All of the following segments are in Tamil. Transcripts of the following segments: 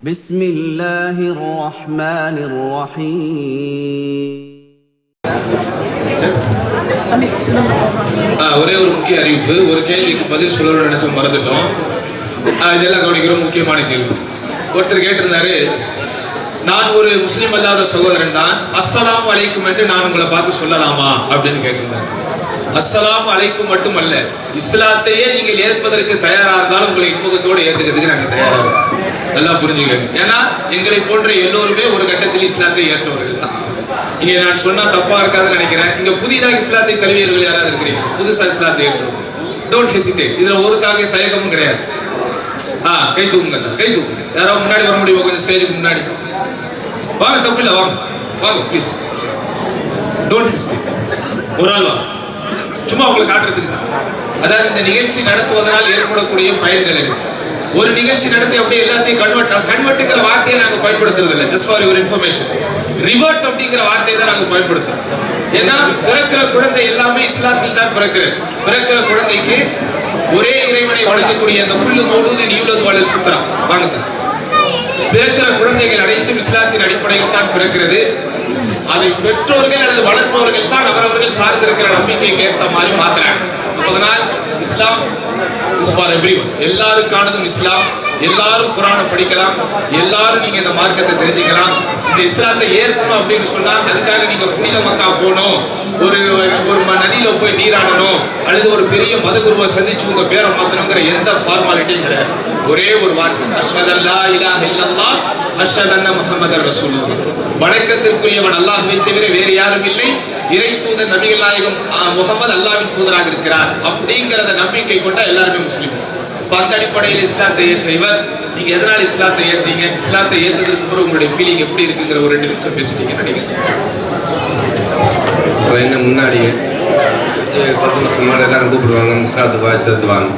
بسم الله الرحمن الرحيم. ஒரே ஒரு முக்கிய அறிவிப்பு. ஒரு கேள்விக்கு பதில் சொல்லணும்னு நினைச்சோம், மறந்துட்டோம். இதெல்லாம் கவனிக்கிறோம். முக்கியமான கேள்வி. ஒருத்தர் கேட்டிருந்தாரு, நான் ஒரு முஸ்லீம் அல்லாத சகோதரன் தான், அஸ்ஸலாமு அலைக்கும் என்று நான் உங்களை பார்த்து சொல்லலாமா அப்படின்னு கேட்டிருந்தாரு. அஸ்ஸலாமு அலைக்கும் மட்டுமல்ல, இஸ்லாத்தையே நீங்கள் ஏற்பதற்கு தயாராக இருந்தாலும் உங்களை இன்முகத்தோடு ஏற்றுக்கிறதுக்கு நாங்கள் தயாராக இருக்கோம். நல்லா புரிஞ்சுக்கணும். ஏன்னா எங்களை போன்ற எல்லோருமே ஒரு கட்டத்தில் இஸ்லாத்தை ஏற்றவர்கள் தான். இங்க நான் சொன்னா தப்பா இருக்காதுன்னு நினைக்கிறேன். இங்க புதிதாக இஸ்லாத்தை கல்வியர்கள் யாராவது இருக்கிறீங்க, புதுசா இஸ்லாத்தை ஏற்றோம், டோன்ட் ஹெசிடேட். இதுல ஒரு தயக்கமும் கிடையாது. கை தூக்குங்க, கை தூக்குங்க. யாராவது முன்னாடி வர முடியுமா? கொஞ்சம் ஸ்டேஜுக்கு முன்னாடி வாங்க, தப்பு இல்லை, வாங்க வாங்க ப்ளீஸ், டோன்ட் ஹெசிடேட். ஒரு ஆள் வாங்க, சும்மா உங்களை காட்டுறதுக்கு தான். அதாவது இந்த நிகழ்ச்சி நடத்துவதனால் ஏற்படக்கூடிய பயன்கள் என்ன? ஒரு நிகழ்ச்சி நடத்தி அப்படியே எல்லாத்தையும் கன்வெர்ட்டுங்கிற வார்த்தையை நாங்க பயன்படுத்துறது இல்லை. Just for your information, revert அப்படிங்கிற வார்த்தையை தான் நாங்க பயன்படுத்துறோம். ஏன்னா பிறக்கிற குழந்தை எல்லாமே இஸ்லாத்தில் தான் பிறக்கிற குழந்தைக்கு ஒரே இறைவனை வணங்கக்கூடிய அந்த புல்லு மௌலூது நியூலது வாழல் சுத்ரா வாங்க. பிறக்கிற குழந்தைகள் அனைத்தும் இஸ்லாத்தின் அடிப்படையில் தான் பிறக்கிறது. அதை பெற்றோர்கள் அல்லது வளர்ப்பவர்கள் தான் அவரவர்கள் சார்ந்திருக்கிற நம்பிக்கைக்கு ஏற்ற மாதிரி மாத்துறாங்க. அதனால் இஸ்லாம் இஸ் ஃபார் எவ்ரிவன், எல்லாருக்கானதும் இஸ்லாம். எல்லாரும் குர்ஆனை படிக்கலாம், எல்லாரும் நீங்க இந்த மார்க்கத்தை தெரிஞ்சுக்கலாம். இந்த இஸ்லாத்தை ஏற்கணும் அப்படின்னு சொன்னா அதுக்காக நீங்க புனித மக்கா போகணும், ஒரு நதியில போய் நீராடணும், அல்லது ஒரு பெரிய மதகுருவை சந்திச்சு உங்க பேரை மாத்தணுங்கிற எந்த ஃபார்மாலிட்டியும் கிடையாது. ஒரே ஒரு வார்த்தை, அஷ்ஹது அல்லா இலாஹ இல்லல்லாஹ் அஷ்ஹது அன்ன முஹம்மதர் ரசூலுல்லாஹ். வணக்கத்திற்குரியவன் அல்லாஹ்வை தவிர வேறு யாரும் இல்லை, இறை தூதர் நபிகள் நாயகம் முகமது அல்லாஹ்வின் தூதராக இருக்கிறார் அப்படிங்கிறத நம்பிக்கை கொண்ட எல்லாருமே முஸ்லீம். அந்த அடிப்படையில் இஸ்லாத்தை ஏற்ற இவர், நீங்க எதனால இஸ்லாத்தை ஏற்றீங்க, இஸ்லாத்தை ஏற்றதுக்கு அப்புறம் உங்களுடைய ஃபீலிங் எப்படி இருக்குங்கிற ஒரு 2 நிமிஷம் பேசிட்டீங்க நினைக்கிறேன். என்ன முன்னாடி 10 வருஷம் முன்னாடி எல்லாரும் கூப்பிடுவாங்க, இஸ்லாத்துவா இஸ்லாத்துவாங்க.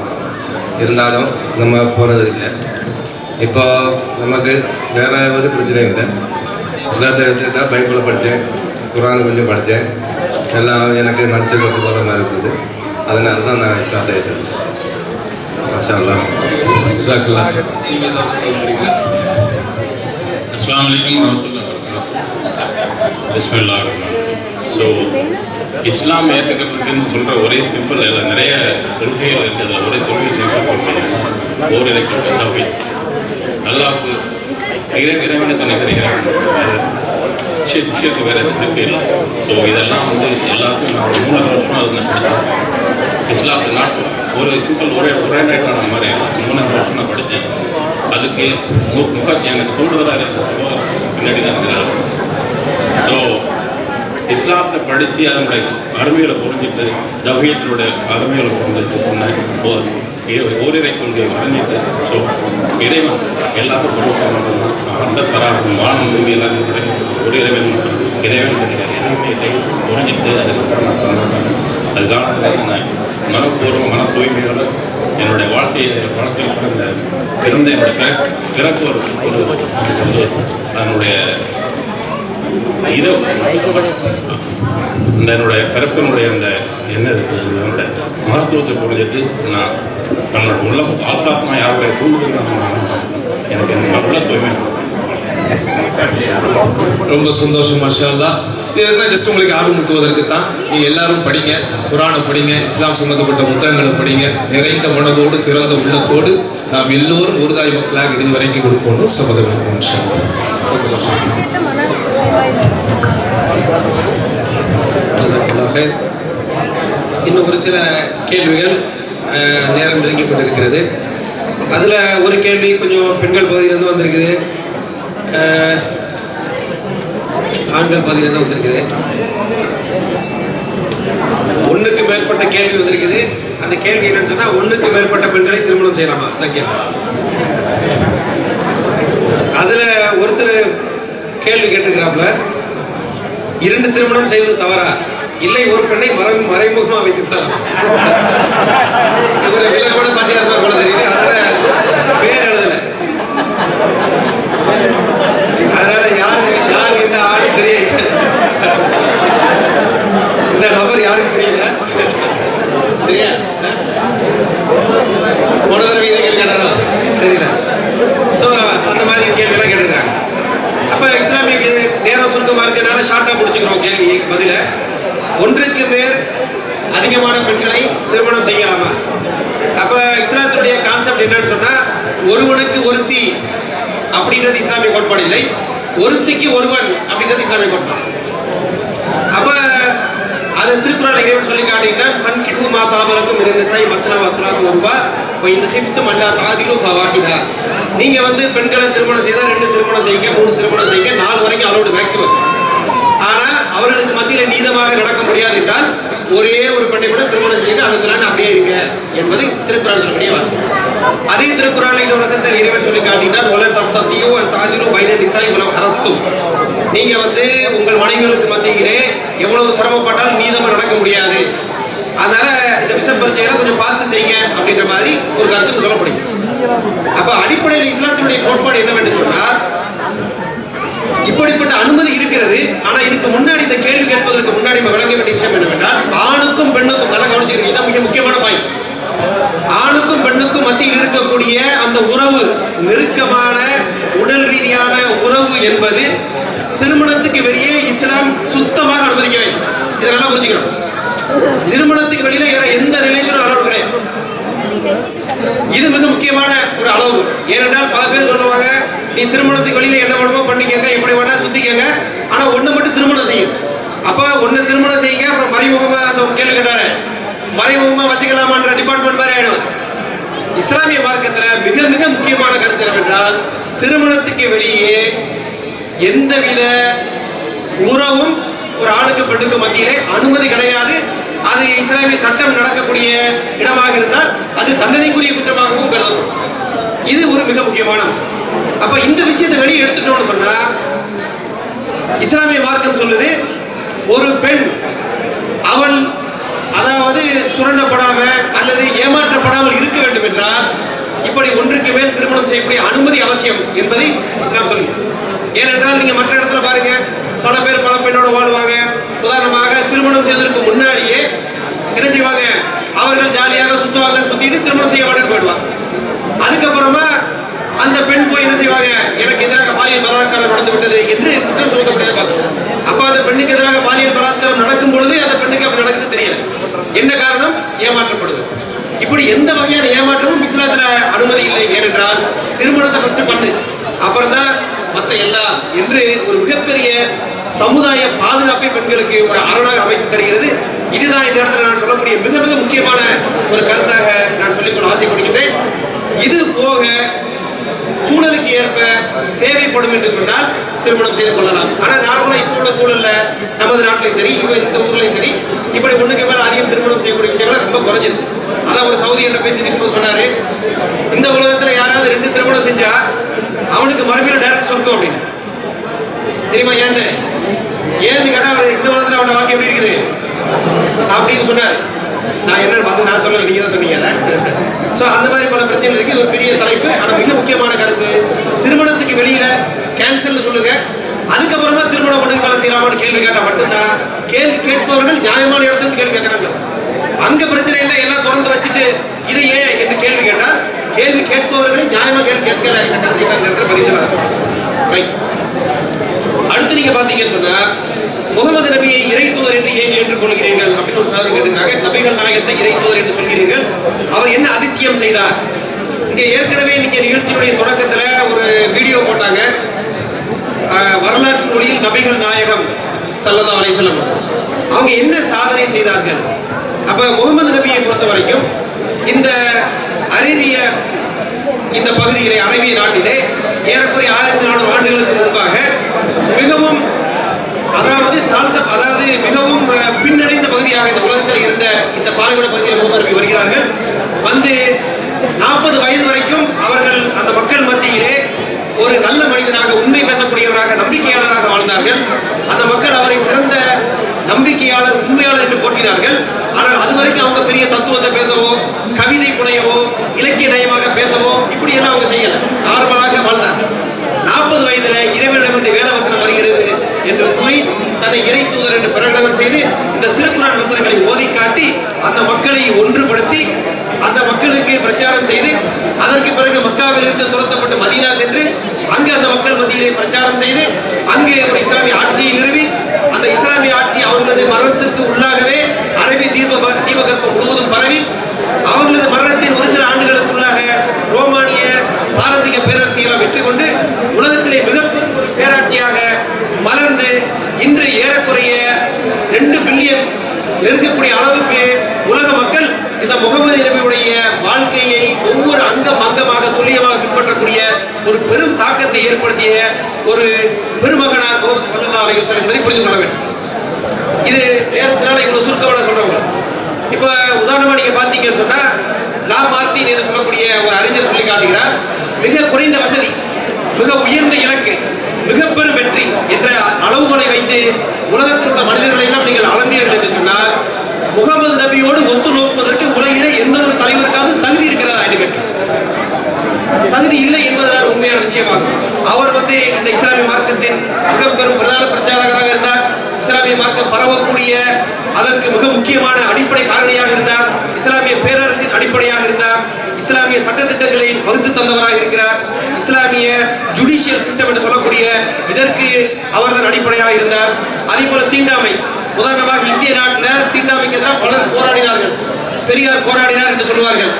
இருந்தாலும் நம்ம போகிறது இல்லை. இப்போ நமக்கு வேற ஒரு பிரச்சனையும் இல்லை. இஸ்லாத்தை எடுத்துக்கிட்டா பைபிளை படித்தேன், குர்ஆன் கொஞ்சம் படித்தேன், எல்லாம் எனக்கு மனசுக்கு ஒத்து போகிற மாதிரி இருக்குது. அதனால தான் நான் இஸ்லாத்தை ஏற்றுறேன். மாஷாஅல்லாஹ். ஜஸாக்கல்லாஹ். அஸ்ஸலாமு அலைக்கும் வரஹ்மத்துல்லாஹி வபரகாத்துஹு. பிஸ்மில்லாஹிர் ரஹ்மானிர் ரஹீம். ஸோ இஸ்லாம் ஏற்றுக்கிறதுக்குன்னு சொல்கிற ஒரே சிம்பிள் இல்லை, நிறைய கொள்கைகள் இருக்குது. ஒரே கொள்கை சிம்பிள் ஓரிரை கொள்கை தௌஹீத். அல்லாஹ்வுக்கு இறைவனை நினைக்கிறேன், விஷயத்துக்கு வேறு எதுக்கு இல்லை. ஸோ இதெல்லாம் எல்லாத்தையும் நான் 3 வருஷம் அது நான் படித்தேன். இஸ்லாத்து நாட்டு ஒரு சிம்பிள் ஒரே நைட்டான மாதிரி 3 வருஷம் நான் படித்தேன். அதுக்கு எனக்கு தூண்டுதலாக பின்னாடி தான் இருக்கிறார். ஸோ இஸ்லாத்தை படித்து அதனுடைய அருமைகளை புரிஞ்சிட்டு, ஜவஹீத்தினுடைய அருமைகளை புரிஞ்சிட்டு சொன்னேன், ஓரிரை கொள்கையை வரைஞ்சிட்டு, ஸோ இறைவன் எல்லாரும் அந்த சராகும் வானம் பூமி எல்லாத்தையும் கிடைக்கும் ஒரு இறைவன் புரிஞ்சிட்டு அதுக்கப்புறம் நான் அதுக்கான நான் மன தூய்மையோடு என்னுடைய வாழ்க்கையை வழக்கில் பிறந்த என்னுடைய பிறப்பு ஒரு அதனுடைய இது என்னுடைய பிறப்பினுடைய அந்த என்னது அதனுடைய மகத்துவத்தை புரிஞ்சிட்டு நான் தன்னோட உள்ள ஆத்மா யாருடைய தூண்டுதல் எனக்கு உள்ள தூய்மை. ரொம்ப சந்தோஷம். மாஷாஅல்லாஹ். இது ஜஸ்ட் உங்களுக்கு ஆர்வம் ஊட்டுவதற்கு தான். நீங்க எல்லாரும் படிங்க, குர்ஆனை படிங்க, இஸ்லாம் சம்பந்தப்பட்ட புத்தகங்களை படிங்க. நிறைந்த மனதோடு திறந்த உள்ளத்தோடு நாம் எல்லோரும் ஒருதாய் மக்களாக இறுதி வரைக்கும் கொடுப்போம். சம்மதம். இன்னும் ஒரு சில கேள்விகள் நேரம் நெருங்கி கொண்டிருக்கிறது. அதில் ஒரு கேள்வி கொஞ்சம் பெண்கள் பகுதியிலேருந்து வந்திருக்குது, ஆண்கள் பகுதியிலேருந்து வந்திருக்குது. 1க்கு மேற்பட்ட கேள்வி வந்திருக்குது. அந்த கேள்வி என்னன்னு சொன்னால், 1க்கு மேற்பட்ட பெண்களை திருமணம் செய்யலாமா? அதான் கேள்வி. அதில் ஒருத்தர் கேள்வி கேட்டுக்கிறாப்புல, 2 திருமணம் செய்வது தவறா, இல்லை ஒரு பெண்ணை மறைமுகமாக வைத்துக்கலாம். இவரை விலகோட பாட்டியார் போல தெரியுது. அதனால பேர் எழுதலை. அதனால யாரு இந்த ஆள் தெரியல, இந்த நபர் யாருக்கு தெரியல, தெரியா போன தடவை கேட்டாரோ தெரியல. ஸோ அந்த மாதிரி கேள்வி இருக்கிறதுனால ஷார்ட்டா முடிச்சுக்கிறோம் கேள்வி பதில. ஒன்றுக்கு மேல் அதிகமான பெண்களை திருமணம் செய்யலாமா? அப்ப இஸ்லாத்துடைய கான்செப்ட் என்னன்னு சொன்னா, ஒருவனுக்கு ஒருத்தி அப்படின்றது இஸ்லாமிய கோட்பாடு இல்லை, ஒருத்திக்கு ஒருவன் அப்படின்றது இஸ்லாமிய கோட்பாடு. அப்ப அதை திருக்குறள் இறைவன் சொல்லி காட்டிட்டான், ஃபன்கிஹு மா தாபலக்கும் மினன் நிசாஇ மத்னா வ சுலாத்து வர்பா வ இன் ஹிஃப்தும் அல்லா தாதிலு ஃபவாஹிதா. நீங்க பெண்களை திருமணம் செய்தா 2 திருமணம் செய்யுங்க, 3 திருமணம் செய்யுங்க, 4 வரைக்கும் அலோடு மேக்ஸிமம். ஆனா அவர்களுக்கு மத்தியில நீதமாக நடக்க முடியாது என்றால் ஒரே ஒரு பெண்ணை கூட திருமணம் செய்யுங்க, அதுக்குள்ளான அப்படியே இருங்க என்பது திருக்குறள் சொல்லக்கூடிய வார்த்தை. அதே திருக்குறள் இன்னொரு வசனத்தில் இறைவன் சொல்லி காட்டினார், ஒல தஸ்தத்தியோ தாதிலு பைன நிசாஇ வலவ் ஹரஸ்தும். நீங்க உங்கள் மனைவிகளுக்கு மத்தியிலே எவ்வளவு சிரமப்பட்டாலும் நீதமா நடக்க முடியாது, அதனால இந்த விஷ பரீட்சையெல்லாம் கொஞ்சம் பார்த்து செய்யுங்க அப்படின்ற மாதிரி ஒரு கருத்து சொல்லப்படுது. அப்ப அடிப்படையில் இஸ்லாத்தினுடைய கோட்பாடு என்னவென்று சொன்னால், இப்படிப்பட்ட அனுமதி இருக்கிறது. ஆனா இதுக்கு முன்னாடி இந்த கேள்வி கேட்பதற்கு முன்னாடி விளங்க வேண்டிய விஷயம் என்னவென்றால், ஆணுக்கும் பெண்ணுக்கும் நல்லா கவனிச்சிருக்கீங்க, மிக முக்கியமான பாயிண்ட். ஆணுக்கும் பெண்ணுக்கும் மத்தியில் இருக்கக்கூடிய அந்த உறவு, நெருக்கமான உடல் ரீதியான உறவு என்பது திருமணத்துக்கு வெளியே இஸ்லாம் சுத்தமாக அனுமதிக்க வேண்டும். இதெல்லாம் புரிஞ்சுக்கணும். திருமணத்துக்கு வெளியில வேற எந்த ரிலேஷனும் அளவு கிடையாது. இது மிக முக்கியமான ஒரு அளவு. ஏனென்றால் பல பேர் சொல்லுவாங்க, நீ திருமணத்துக்கு வெளியில என்ன வேணுமோ பண்ணிக்கங்க, எப்படி வேணா சுத்திக்கங்க, ஆனா ஒண்ணு மட்டும் திருமணம் செய்யும். அப்ப ஒண்ணு திருமணம் செய்யுங்க, அப்புறம் மறைமுகமா அந்த ஒரு கேள்வி கேட்டாரு, மறைமுகமா வச்சுக்கலாமான்ற டிபார்ட்மெண்ட் மாதிரி ஆயிடும். இஸ்லாமிய மார்க்கத்துல மிக மிக முக்கியமான கருத்து என்னவென்றால், திருமணத்துக்கு வெளியே எந்தவித உறவும் ஒரு ஆணுக்கு பெண்ணுக்கு மத்தியிலே அனுமதி கிடையாது. அது இஸ்லாமிய சட்டம் நடக்கக்கூடிய இடமாக இருந்தால் அது தண்டனைக்குரிய குற்றமாகவும் கருதப்படும். இது ஒரு மிக முக்கியமான அம்சம். அப்ப இந்த விஷயத்தை வெளியே எடுத்துட்டோம்னு சொன்னா, இஸ்லாமிய மார்க்கம் சொல்லுது, ஒரு பெண் அவள் அதாவது சுரண்டப்படாம அல்லது ஏமாற்றப்படாமல் இருக்க வேண்டும் என்றால் இப்படி ஒன்றுக்கு மேல் திருமணம் செய்யக்கூடிய அனுமதி அவசியம் என்பதை இஸ்லாம் சொல்லுது. ஏனென்றால் நீங்க மற்ற இடத்துல பாருங்க, பல பேர் பல பெண்ணோட வாழ்வாங்க. உதாரணமாக திருமணம் செய்வதற்கு முன்னாடியே என்ன செய்வாங்க, அவர்கள் ஜாலியாக சுத்துவாங்க, சுத்திட்டு திருமணம் செய்ய மாட்டேன்னு போயிடுவாங்க. அதுக்கப்புறமா அந்த பெண் போய் என்ன செய்வாங்க, எனக்கு எதிராக பாலியல் பலாத்காரம் நடந்து விட்டது என்று குற்றம் சுமத்தப்பட்டதை பார்க்கணும். அப்ப அந்த பெண்ணுக்கு எதிராக பாலியல் பலாத்காரம் நடக்கும் பொழுது அந்த பெண்ணுக்கு அப்படி நடக்குது தெரியாது. என்ன காரணம்? ஏமாற்றப்படுது. இப்படி எந்த வகையான ஏமாற்றமும் இஸ்லாத்துல அனுமதி இல்லை. ஏனென்றால் திருமணத்தை ஃபர்ஸ்ட் பண்ணு, அப்புறம் தான் மற்ற எல்லாம் என்று ஒரு மிகப்பெரிய சமுதாய பாதுகாப்பை பெண்களுக்கு ஒரு அரணாக அமைத்து தருகிறது. இதுதான் இந்த இடத்துல நான் சொல்லக்கூடிய மிக மிக முக்கியமான ஒரு கருத்தாக நான் சொல்லிக்கொள்ள ஆசைப்படுகின்றேன். இது போக சூழலுக்கு ஏற்ப தேவைப்படும் என்று சொன்னால் திருமணம் செய்து கொள்ளலாம். ஆனா நார்மலா இப்போ உள்ள சூழல்ல நமது நாட்டிலையும் சரி, இந்த ஊர்லயும் சரி, இப்படி ஒண்ணுக்கு மேல அதிகம் திருமணம் செய்யக்கூடிய விஷயங்கள் ரொம்ப குறைஞ்சிருக்கு. அதான் ஒரு சவுதி என்ற பேசிட்டு சொன்னாரு, இந்த உலகத்துல யாராவது 2 திருமணம் செஞ்சா அவனுக்கு மறுபடியும் டைரக்ட் சொர்க்கம் அப்படின்னு. தெரியுமா ஏன்னு கேட்டா, அவர் இந்த உலகத்துல அவனோட வாழ்க்கை எப்படி இருக்குது அப்படின்னு சொன்னார். நான் என்னன்னு பார்த்து நான் சொல்லல, நீங்க தான் சொன்னீங்க. சோ அந்த மாதிரி பல பிரச்சனை இருக்கு. ஒரு பெரிய தலைப்பு. ஆனா மிக முக்கியமான கருத்து, திருமணத்துக்கு வெளியில கேன்சல் சொல்லுங்க, அதுக்கப்புறமா திருமணம் பண்ணி வேலை செய்யலாமான்னு கேள்வி கேட்டா மட்டும்தான் கேள்வி கேட்பவர்கள் நியாயமான இடத்துல கேள்வி கேட்கறாங்க. அங்க பிரச்சனை இல்லை, எல்லாம் திறந்து வச்சுட்டு இது ஏன் என்று கேள்வி கேட்டா கேள்வி கேட்பவர்களை நியாயமா கேள்வி கேட்கல என்ற கருத்தை தான் இந்த இடத்துல பதிவு சொல்ல ஆசைப்படுறேன். அடுத்து நீங்க பாத்தீங்கன்னு சொன்னா, முகமது நபியை இறை தூதர் என்று ஏன் ஏற்றுக்கொள்கிறீர்கள் அப்படின்னு ஒரு சாதனை கேட்டுக்கிறாங்க. நபிகள் நாயகத்தை இறை தூதர் என்று சொல்கிறீர்கள், அவர் என்ன அதிசயம் செய்தார்? இங்க ஏற்கனவே நீங்க நிகழ்ச்சியுடைய தொடக்கத்துல ஒரு வீடியோ போட்டாங்க, வரலாற்று மொழியில் நபிகள் நாயகம் ஸல்லல்லாஹு அலைஹி வஸல்லம் அவங்க என்ன சாதனை செய்தார்கள். அப்ப முகமது நபியை பொறுத்த வரைக்கும் இந்த அரேபிய இந்த பகுதியிலே, அரேபிய நாட்டிலே ஏறக்குறைய 1400 ஆண்டுகளுக்கு முன்பாக மிகவும் அதாவது மிகவும் பின்னடைந்த பகுதியாக இந்த உலகத்தில் இருந்த இந்த பாலைவன பகுதியில் முகமது நபி வருகிறார்கள். 40 வயது வரைக்கும் அவர்கள் அந்த மக்கள் மத்தியிலே ஒரு நல்ல மனிதனாக, உண்மை பேசக்கூடியவராக, நம்பிக்கையாளராக வாழ்ந்தார்கள். அந்த மக்கள் அவரை சிறந்த நம்பிக்கையாளர், உண்மையாளர் என்று போற்றினார்கள். ஆனால் அதுவரைக்கும் அவங்க பெரிய தத்துவத்தை பேசவோ, கவிதை புனையவோ, இலக்கிய நயமாக பேசவோ இப்படி எல்லாம் அவங்க செய்யல, நார்மலாக வாழ்ந்தார்கள். 40 வயதுல இறைவனிடமிருந்து வேதவசனம் வருகிறது என்று கூறி தன்னை இறை தூதர் என்று பிரகடனம் செய்து இந்த திருக்குர்ஆன் வசனங்களை ஓதி காட்டி அந்த மக்களை ஒன்றுபடுத்தி அந்த மக்களுக்கு பிரச்சாரம் செய்து, அதற்கு பிறகு மக்காவில் இருந்து துரத்தப்பட்டு மதீனா சென்று அங்கு அந்த மக்கள் மத்தியிலே பிரச்சாரம் செய்து அங்கே ஒரு இஸ்லாமிய ஆட்சியை நிறுவி அவர்களது மரணத்திற்கு உள்ளாகவே அரபி தீபகற்பம் முழுவதும் பரவி அவர்களது மரணத்தின் ஒரு சில ஆண்டுகளுக்குள்ளாக ரோமானிய பாரசீக பேரரசியெல்லாம் வெற்றி கொண்டு உலகத்திலே மிகப்பெரிய ஒரு பேராட்சியாக மலர்ந்து இன்று ஏறக்குறைய 2 பில்லியன் நெருங்கக்கூடிய அளவுக்கு உலக மக்கள் இந்த முகமது நபியுடைய வாழ்க்கையை ஒவ்வொரு அங்கமாக துல்லியமாக பின்பற்றக்கூடிய ஒரு பெரும் தாக்கத்தை ஏற்படுத்திய ஒரு பெருமகனார் முகமது ஸல்லல்லாஹு அலைஹி வஸல்லம் என்பதை புரிந்து கொள்ள வேண்டும். இது நேரத்தினால இவ்வளவு சுருக்கமாக சொல்றவங்க. இப்ப உதாரணமா நீங்க பாத்தீங்கன்னு சொன்னா லா மார்டின் என்று சொல்லக்கூடிய ஒரு அறிஞர் சொல்லி காட்டுகிறார், மிக குறைந்த வசதி, மிக உயர்ந்த இலக்கு, மிக பெரும் வெற்றி என்ற அளவுகளை வைத்து உலகத்தில் உள்ள மனிதர்களை எல்லாம் நீங்கள் அளந்தீர்கள் என்று சொன்னால் முகமது நபியோடு ஒத்து நோக்குவதற்கு உலகிலே எந்த ஒரு தலைவருக்காவது தகுதி இருக்கிறதா என்று கேட்கிறேன். தகுதி இல்லை என்பதுதான் உண்மையான விஷயமாகும். அவர் இந்த இஸ்லாமிய மார்க்கத்தின் மிக பெரும் பிரதான பிரச்சாரகராக இருந்தார். இஸ்லாமிய மார்க்கம் பரவக்கூடிய அதற்கு மிக முக்கியமான அடிப்படை காரணியாக இருந்தார். இஸ்லாமிய பேரரசின் அடிப்படையாக இருந்தார். இஸ்லாமிய சட்டத்திட்டங்களை வகுத்து தந்தவராக இருக்கிறார். இஸ்லாமிய ஜுடிஷியல் சிஸ்டம் என்று சொல்லக்கூடிய இதற்கு அவர்தான் அடிப்படையாக இருந்தார். அதே போல தீண்டாமை, உதாரணமாக இந்திய நாட்டில் தீண்டாமைக்கு எதிராக பலர் போராடினார்கள். பெரியார் போராடினார் என்று சொல்லுவார்கள்.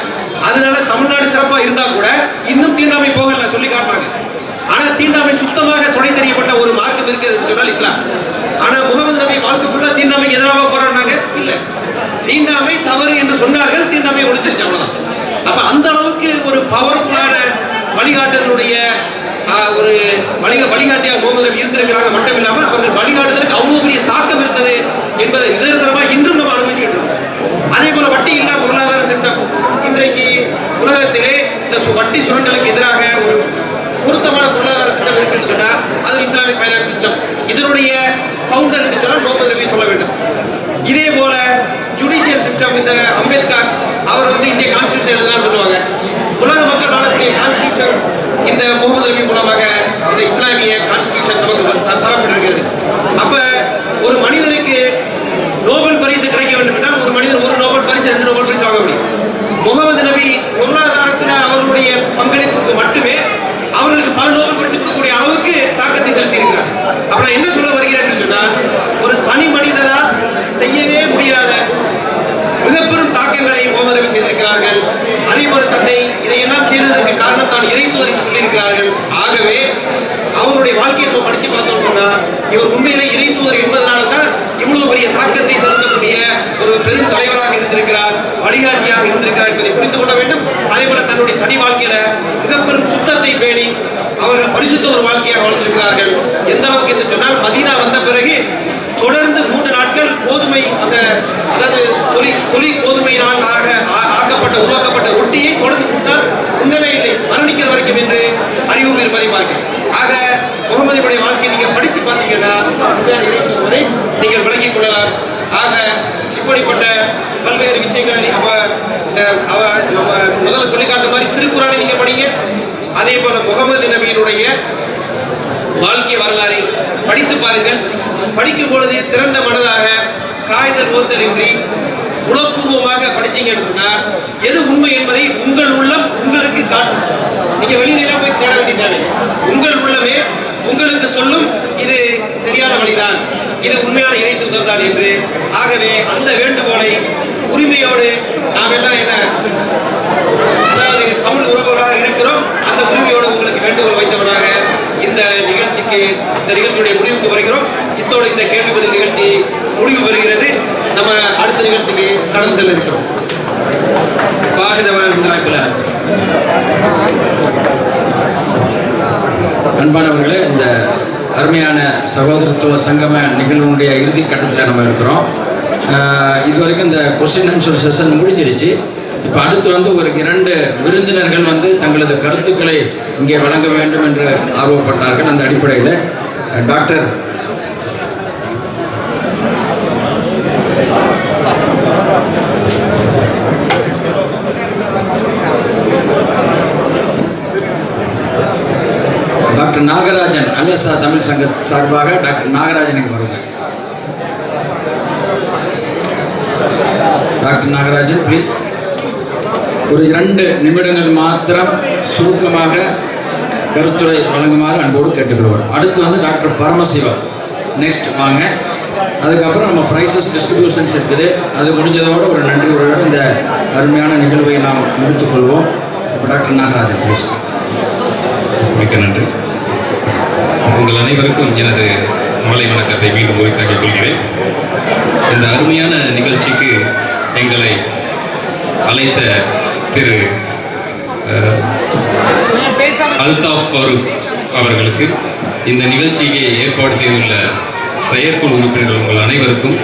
அதனால தமிழ்நாடு சிறப்பா இருந்தா கூட இன்னும் தீண்டாமை போகல சொல்லி காட்டாங்க. ஆனா தீண்டாமை சுத்தமாக துணை தெரியப்பட்ட ஒரு மார்க்கம் இருக்கிறது சொன்னால் இஸ்லாம். ஆனா முகமது நபி வாழ்க்கை ஃபுல்லா தீண்டாமைக்கு எதிராக போராடினாங்க இல்ல. தீண்டாமை தவறு என்று சொன்னார்கள், தீண்டாமை ஒழிச்சிருச்சு, அவ்வளவுதான். அப்ப அந்த அளவுக்கு ஒரு பவர்ஃபுல்லான வழிகாட்டலுடைய ஒரு வழிகாட்டியாக முகமது நபி இருந்திருக்கிறாங்க. மட்டும் இல்லாமல் அவர்கள் வழிகாட்டுதலுக்கு அவ்வளவு பெரிய தாக்கம் இருந்தது என்பதை நிதர்சனமாக இன்றும் நம்ம அனுபவிச்சுக்கிட்டு இருக்கோம். அதே போல வட்டி இல்லா பொருளாதார திட்டம் இன்றைக்கு உலகத்திலே இந்த வட்டி சுரண்டலுக்கு எதிராக ஒரு பொருத்தமான பொருளாதார திட்டம் இருக்குன்னு சொன்னா அது இஸ்லாமிக் ஃபைனான்ஸ் சிஸ்டம். இதனுடைய ஃபவுண்டர் என்று சொன்னால் முகமது நபி சொல்ல வேண்டும். இதே போல ஜுடிஷியல் சிஸ்டம், இந்த அம்பேத்கர் அவர் இந்திய கான்ஸ்டிடியூஷன் எழுதுனான்னு சொல்லுவாங்க. உலக மக்கள் வாழக்கூடிய கான்ஸ்டிடியூஷன் இந்த முகமது நபி மூலமாக இந்த இஸ்லாமிய கான்ஸ்டிடியூஷன் நமக்கு தரப்பட்டிருக்கிறது. அப்ப ஒரு மனிதனுக்கு நோபல் பரிசு கிடைக்க வேண்டும் என்றால் ஒரு மனிதன் ஒரு நோபல் பரிசு 2 நோபல் பரிசு வாங்க முடியும். முகமது நபி பொருளாதாரத்தில் அவர்களுடைய பங்களிப்புக்கு மட்டுமே அவர்களுக்கு பல நோபல் பரிசு கொடுக்கக்கூடிய அளவுக்கு தாக்கத்தை செலுத்தி இருக்கிறார். அப்ப நான் என்ன சொல்ல வருகிறேன் என்று சொன்னால், ஒரு தனி மனிதனால் செய்யவே முடியாத மிகப்பெரும் தாக்கங்களை முகமது நபி செய்திருக்கிறார்கள். அதே போல தன்னை இதையெல்லாம் செய்ததற்கு காரணம் தான் இறை தூதர் சொல்லியிருக்கிறார்கள். ஆகவே அவருடைய வாழ்க்கையை நம்ம படிச்சு பார்த்தோம் சொன்னா இவர் உண்மையிலே இறை தூதர் என்பதனால தான் இவ்வளவு பெரிய தாக்கத்தை செலுத்தக்கூடிய ஒரு பெரும் தலைவராக இருந்திருக்கிறார், வழிகாட்டியாக இருந்திருக்கிறார் என்பதை புரிந்து கொள்ள வேண்டும். அதே போல தன்னுடைய தனி வாழ்க்கையில மிகப்பெரும் சுத்தத்தை பேணி அவர்கள் பரிசுத்த ஒரு வாழ்க்கையாக வாழ்ந்திருக்கிறார்கள். எந்த அளவுக்கு என்று சொன்னால் மதீனா வந்த பிறகு தொடர்ந்து 3 நாட்கள் கோதுமை அதாவது தொலி கோதுமையினால் உருவாக்கப்பட்ட ரொட்டியை தொடர்ந்து உண்டால் உண்ணவே இல்லை, மரணிக்கிற வரைக்கும் என்று அறிவு இருப்பதை பார்க்கிறேன். ஆக முகமதுடைய வாழ்க்கையை நீங்க படித்து பார்த்தீங்கன்னா வரை நீங்கள் விளங்கிக் கொள்ளலாம். ஆக இப்படிப்பட்ட பல்வேறு விஷயங்களை நம்ம முதல்ல சொல்லி காட்ட மாதிரி திருக்குறானை நீங்க படிங்க. அதே போல முகமது நபியினுடைய வாழ்க்கை வரலாறை படித்து பாருங்கள். படிக்கும் பொழுது திறந்த மனதாக காய்தல் ஓத்தல் இன்றி உளப்பூர்வமாக படிச்சீங்கன்னு சொன்னா எது உண்மை என்பதை உங்கள் உள்ளம் உங்களுக்கு காட்டும். நீங்க வெளியில போய் தேட வேண்டியதானே, உங்கள் உள்ளமே உங்களுக்கு சொல்லும் இது சரியான வழிதான், இது உண்மையான இறை தூதர் தான் என்று. ஆகவே அந்த வேண்டுகோளை உரிமையோடு நாம் எல்லாம் அதாவது தமிழ் உறவுகளாக இருக்கிறோம், அந்த உரிமையோடு உங்களுக்கு வேண்டுகோள் வைத்தவனாக இந்த நிகழ்ச்சியுடைய முடிவுக்கு வருகிறோம். இத்தோடு இந்த கேள்வி பதில் நிகழ்ச்சி முடிவு பெறுகிறது. நம்ம அடுத்த நிகழ்ச்சிக்கு கடந்து செல்ல இருக்கிறோம். அன்பானவர்களே, இந்த அருமையான சகோதரத்துவ சங்கம நிகழ்வுடைய இறுதி கட்டத்தில் நம்ம இருக்கிறோம். இதுவரைக்கும் இந்த கொஸ்டின் ஆன்சர் செஷன் முடிஞ்சிருச்சு. இப்போ அடுத்து ஒரு 2 விருந்தினர்கள் தங்களது கருத்துக்களை இங்கே வழங்க வேண்டும் என்று ஆர்வப்பட்டார்கள். அந்த அடிப்படையில் டாக்டர் நாகராஜன், அல்எஸ்ஆ தமிழ் சங்க சார்பாக டாக்டர் நாகராஜனுக்கு வருங்க. டாக்டர் நாகராஜன் ப்ளீஸ் ஒரு 2 நிமிடங்கள் மாத்திரம் சுருக்கமாக கருத்துரை வழங்குமாறு அன்போடு கேட்டுக்கொள்வார். அடுத்து டாக்டர் பரமசிவா. நெக்ஸ்ட் வாங்க. அதுக்கப்புறம் நம்ம ப்ரைஸஸ் டிஸ்ட்ரிபியூஷன்ஸ் இருக்குது. அது முடிஞ்சதோடு ஒரு நன்றி உரையோடு இந்த அருமையான நிகழ்வை நாம் முடித்துக்கொள்வோம். Doctor Nagarajan please. மிக்க நன்றி. உங்கள் அனைவருக்கும் எனது மாலை வணக்கத்தை மீண்டும் உரித்தாக்கிக் கொள்கிறேன். இந்த அருமையான நிகழ்ச்சிக்கு எங்களை அழைத்த திரு அல்தாஃப் ஃபரூக் அவர்களுக்கு, இந்த நிகழ்ச்சியை ஏற்பாடு செய்துள்ள செயற்குழு உறுப்பினர்கள் உங்கள் அனைவருக்கும்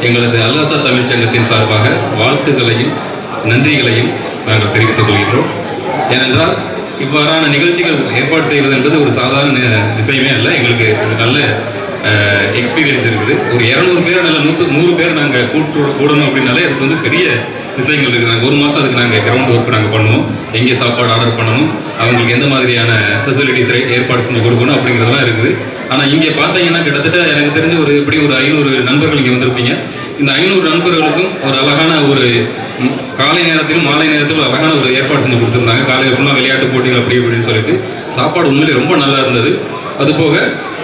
எங்களது அல்லாசா தமிழ் சங்கத்தின் சார்பாக வாழ்த்துக்களையும் நன்றிகளையும் நாங்கள் தெரிவித்துக் கொள்கின்றோம். ஏனென்றால் இவ்வாறான நிகழ்ச்சிகள் ஏற்பாடு செய்வது என்பது ஒரு சாதாரண விஷயமே அல்ல. எங்களுக்கு நல்ல எக்ஸ்பீரியன்ஸ் இருக்குது. ஒரு 200 பேர் நல்ல 100 பேர் நாங்கள் கூடணும் அப்படின்னாலே அதுக்கு வந்து பெரிய விஷயங்கள் இருக்குது. நாங்கள் 1 மாதம் அதுக்கு நாங்கள் கிரவுண்ட் ஒர்க் நாங்கள் பண்ணுவோம். எங்கே சாப்பாடு ஆர்டர் பண்ணணும், அவங்களுக்கு எந்த மாதிரியான ஃபெசிலிட்டிஸ் ஏற்பாடு செஞ்சு கொடுக்கணும் அப்படிங்கிறதெல்லாம் இருக்குது. ஆனால் இங்கே பார்த்தீங்கன்னா கிட்டத்தட்ட எனக்கு தெரிஞ்ச ஒரு 500 நண்பர்கள் இங்கே வந்திருப்பீங்க. இந்த 500 நண்பர்களுக்கும் ஒரு அழகான ஒரு காலை நேரத்திலும் மாலை நேரத்திலும் அழகான ஒரு ஏற்பாடு செஞ்சு கொடுத்துருந்தாங்க. காலையில் ஃபுல்லாக விளையாட்டு போட்டிகள் அப்படி இப்படின்னு சொல்லிட்டு சாப்பாடு உண்மையிலே ரொம்ப நல்லா இருந்தது. அதுபோக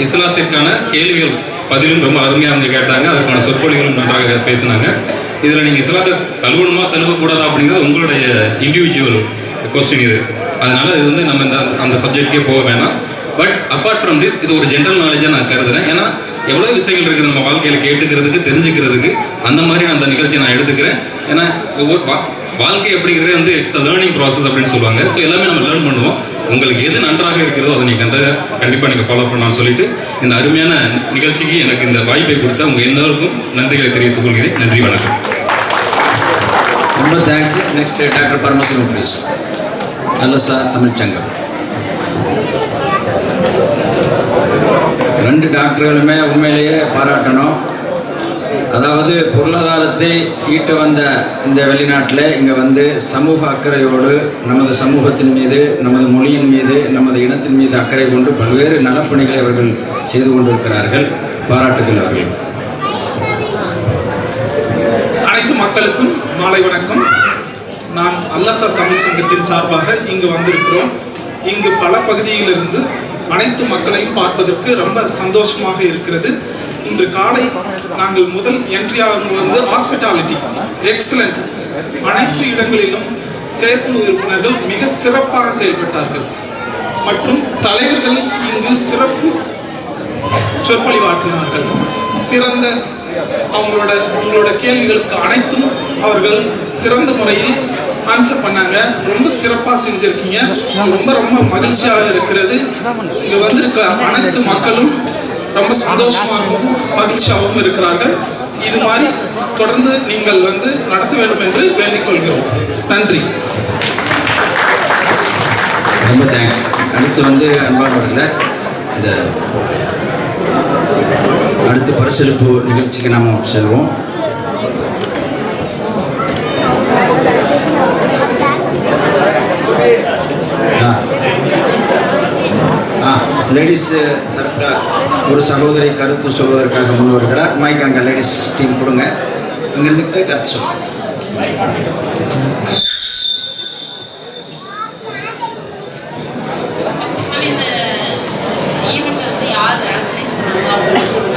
இஸ்லாத்திற்கான கேள்விகள் பதிலும் ரொம்ப அருமையாக அவங்க கேட்டாங்க. அதற்கான சொற்பொழிகளும் நன்றாக பேசினாங்க. இதில் நீங்கள் இஸ்லாத்தை தழுவணுமா தழுவக்கூடாதா அப்படிங்கிறது உங்களுடைய இண்டிவிஜுவல் கொஸ்டின் இது. அதனால் இது வந்து நம்ம அந்த சப்ஜெக்ட்கே போக வேணாம். பட் அப்பார்ட் ஃப்ரம் திஸ் இது ஒரு ஜென்ரல் நாலேஜாக நான் கருதுறேன். ஏன்னா எவ்வளோ விஷயங்கள் இருக்குது நம்ம வாழ்க்கையில் கேட்டுக்கிறதுக்கு தெரிஞ்சுக்கிறதுக்கு. அந்த மாதிரி நான் அந்த நிகழ்ச்சியை நான் எடுத்துக்கிறேன். ஏன்னா ஒவ்வொரு வாழ்க்கை அப்படிங்கிறது வந்து இட்ஸ் அ லேர்னிங் ப்ராசஸ் அப்படின்னு சொல்லுவாங்க. ஸோ எல்லாமே நம்ம லேர்ன் பண்ணுவோம். உங்களுக்கு எது நன்றாக இருக்கிறதோ அதை நீங்கள் கண்டிப்பாக நீங்கள் ஃபாலோ பண்ணலாம்னு சொல்லிட்டு இந்த அருமையான நிகழ்ச்சிக்கு எனக்கு இந்த வாய்ப்பை கொடுத்த உங்கள் எல்லாருக்கும் நன்றிகளை தெரிவித்துக் கொள்கிறேன். நன்றி, வணக்கம். ரொம்ப thanks. Next doctor Paramasivam please. அல்லாசா தமிழ் சங்கம். 2 டாக்டர்களுமே உண்மையிலேயே பாராட்டணும். அதாவது பொருளாதாரத்தை ஈட்ட வந்த இந்த வெளிநாட்டில் இங்கே வந்து சமூக அக்கறையோடு நமது சமூகத்தின் மீது, நமது மொழியின் மீது, நமது இனத்தின் மீது அக்கறை கொண்டு பல்வேறு நலப்பணிகளை அவர்கள் செய்து கொண்டிருக்கிறார்கள். பாராட்டுகள் அவர்கள். அனைத்து மக்களுக்கும் மாலை வணக்கம். நான் அல்லாசா தமிழ் சங்கத்தின் சார்பாக இங்கு வந்திருக்கிறோம். இங்கு பல பகுதியிலிருந்து அனைத்து மக்களையும் பார்ப்பதற்கு ரொம்ப சந்தோஷமாக இருக்கிறது. இன்று காலை நாங்கள் முதல் என்ட்ரி ஆகும் வந்து ஹாஸ்பிட்டாலிட்டி எக்ஸலண்ட். அனைத்து இடங்களிலும் செயற்குழு உறுப்பினர்கள் மிக சிறப்பாக செயல்பட்டார்கள். மற்றும் தலைவர்கள் இங்கு சிறப்பு சொற்பொழிவாற்றினார்கள். சிறந்த உங்களோட கேள்விகளுக்கு அனைத்தும் அவர்கள் சிறந்த முறையில் ஆன்சர் பண்ணாங்க. ரொம்ப சிறப்பாக செஞ்சிருக்கீங்க. ரொம்ப ரொம்ப மகிழ்ச்சியாக இருக்கிறது. இங்கே வந்திருக்க அனைத்து மக்களும் ரொம்ப சந்தோஷமாகவும் மகிழ்ச்சியாகவும் இருக்கிறார்கள். இது மாதிரி தொடர்ந்து நீங்கள் வந்து நடத்த வேண்டும் என்று வேண்டிக் கொள்கிறோம். நன்றி. ரொம்ப தேங்க்ஸ். அடுத்து வந்து அன்பானவர்களே, இந்த அடுத்து பரிசளிப்பு நிகழ்ச்சிக்கு நாம் செல்வோம். லேடிஸ் தரப்பில் ஒரு சகோதரி கருத்து சொல்வதற்காக முன் வருகிறார். மைக் அங்கே லேடிஸ் டீம் கொடுங்க. அங்கிருந்துட்டு கருத்து சொல்லுங்க.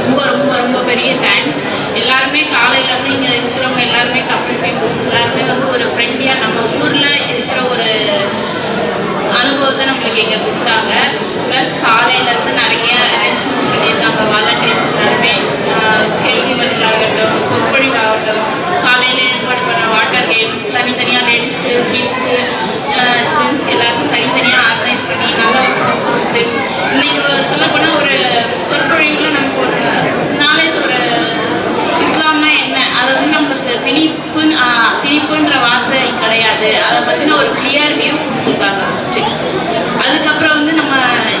ரொம்ப ரொம்ப ரொம்ப பெரிய தேங்க்ஸ். எல்லாருமே காலையில் வந்து இங்கே இருக்கிறவங்க எல்லாருமே தமிழ் பீப்புள்ஸ் எல்லாருமே வந்து ஒரு ஃப்ரெண்ட்லியாக நம்ம ஊரில் இருக்கிற ஒரு அனுபவத்தை நம்மளுக்கு இங்கே கொடுத்தாங்க. ப்ளஸ் காலையிலேருந்து நிறைய அரேஞ்ச்மெண்ட்ஸ் பண்ணியிருக்காங்க. வாலண்டியர்ஸ் எல்லாருமே கேள்வி பதிலாகட்டும், சொற்பொழிவாகட்டும், காலையில் ஏற்பாடு பண்ண வாட்டர் கேம்ஸ் தனித்தனியாக லேடிஸ்க்கு, கிட்ஸ்க்கு, ஜென்ஸ்க்கு எல்லாருக்கும் தனித்தனியாக ஆர்கனைஸ் பண்ணி நல்லா கொடுத்து இன்றைக்கி சொல்லப்போனால் ஒரு சொற்பொழிவில் நமக்கு ஒரு நாலேஜ், ஒரு இஸ்லாம்னா என்ன, அதை வந்து நம்மளுக்கு திணிப்புன்ற வார்த்தை கிடையாது. அதை பற்றின ஒரு கிளியர் வியூ கொடுத்துருக்காங்க ஃபஸ்ட்டு. அதுக்கப்புறம் வந்து நம்ம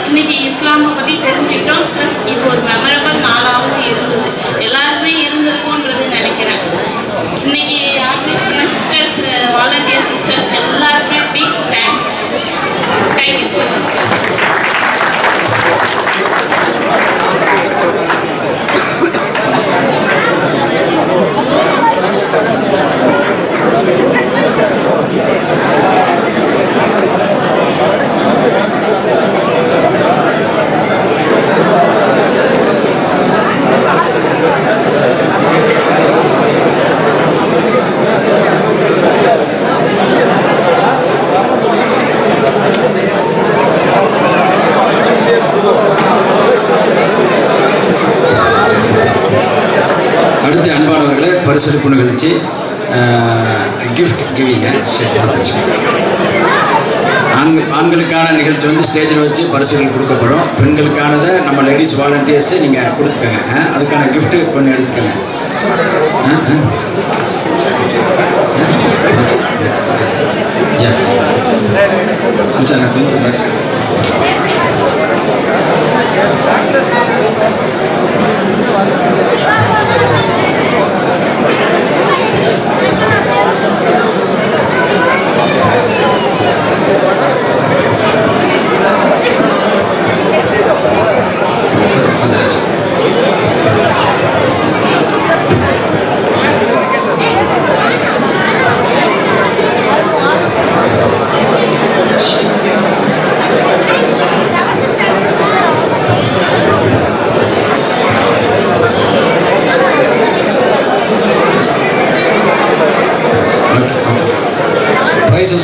இன்னைக்கு இஸ்லாமை பற்றி தெரிஞ்சுக்கிட்டோம். ப்ளஸ் இது ஒரு மெமரபிள் நாளாகவும் இருந்தது. எல்லாருமே இருந்திருக்கோன்றது நினைக்கிறேன். இன்னைக்கு ஆர்கனைஸ் பண்ண சிஸ்டர்ஸ், வாலண்டியர் சிஸ்டர்ஸ் எல்லாருமே big thanks. Thank you so much. பரிசளிப்பு நிகழ்ச்சி கிஃப்ட் கிவிங்க. ஆண்களுக்கான நிகழ்ச்சி வந்து ஸ்டேஜில் வச்சு பரிசுகள் கொடுக்கப்படும். பெண்களுக்கானதை நம்ம லேடிஸ் வாலண்டியர்ஸு நீங்கள் கொடுத்துக்கோங்க. அதுக்கான கிஃப்ட்டு கொஞ்சம் எடுத்துக்கோங்க.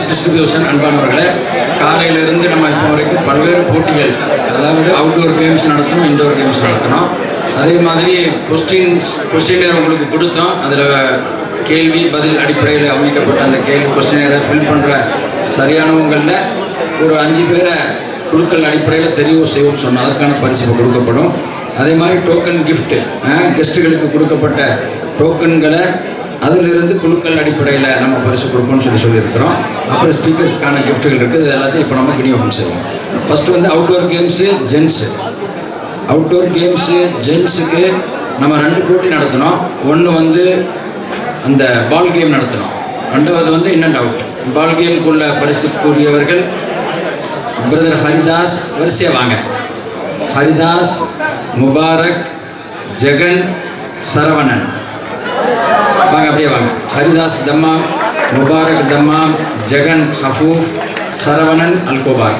டிஸ்ட்ரிபியூஷன். அன்பானவர்களே, காலையிலிருந்து நம்ம இப்போ வரைக்கும் பல்வேறு போட்டிகள், அதாவது அவுட்டோர் கேம்ஸ் நடத்தணும், இன்டோர் கேம்ஸ் நடத்தணும். அதே மாதிரி கொஸ்டினர் உங்களுக்கு கொடுத்தோம். அதில் கேள்வி பதில் அடிப்படையில் அமைக்கப்பட்ட அந்த கொஸ்டினரை ஃபில் பண்ணுற சரியானவங்களில் ஒரு 5 பேரை குழுக்கள் அடிப்படையில் தெரிவு செய்வோம்னு சொன்னால் அதற்கான பரிசு கொடுக்கப்படும். அதே மாதிரி டோக்கன் கிஃப்ட்டு, கெஸ்ட்டுகளுக்கு கொடுக்கப்பட்ட டோக்கன்களை அதிலிருந்து குழுக்கள் அடிப்படையில் நம்ம பரிசு கொடுப்போம்னு சொல்லியிருக்கிறோம். அப்புறம் ஸ்பீக்கர்ஸ்க்கான கிஃப்ட்டுகள் இருக்குது. இது எல்லாத்தையும் இப்போ நம்ம விநியோகம் செய்வோம். ஃபஸ்ட்டு வந்து outdoor games gents. Outdoor games ஜென்ஸுக்கு நம்ம 2 போட்டி நடத்தினோம். ஒன்று வந்து அந்த பால் கேம் நடத்தினோம். 2வது வந்து இன் அண்ட் அவுட். பால் கேமுக்குள்ள பரிசுக்குரியவர்கள் பிரதர் ஹரிதாஸ். வரிசையாக வாங்க. ஹரிதாஸ், முபாரக், ஜெகன், சரவணன். வாங்க, அப்படியே வாங்க. Haridas Dammam, Mubarak Dammam, Jagan Hofuf, Saravanan Alkhobar.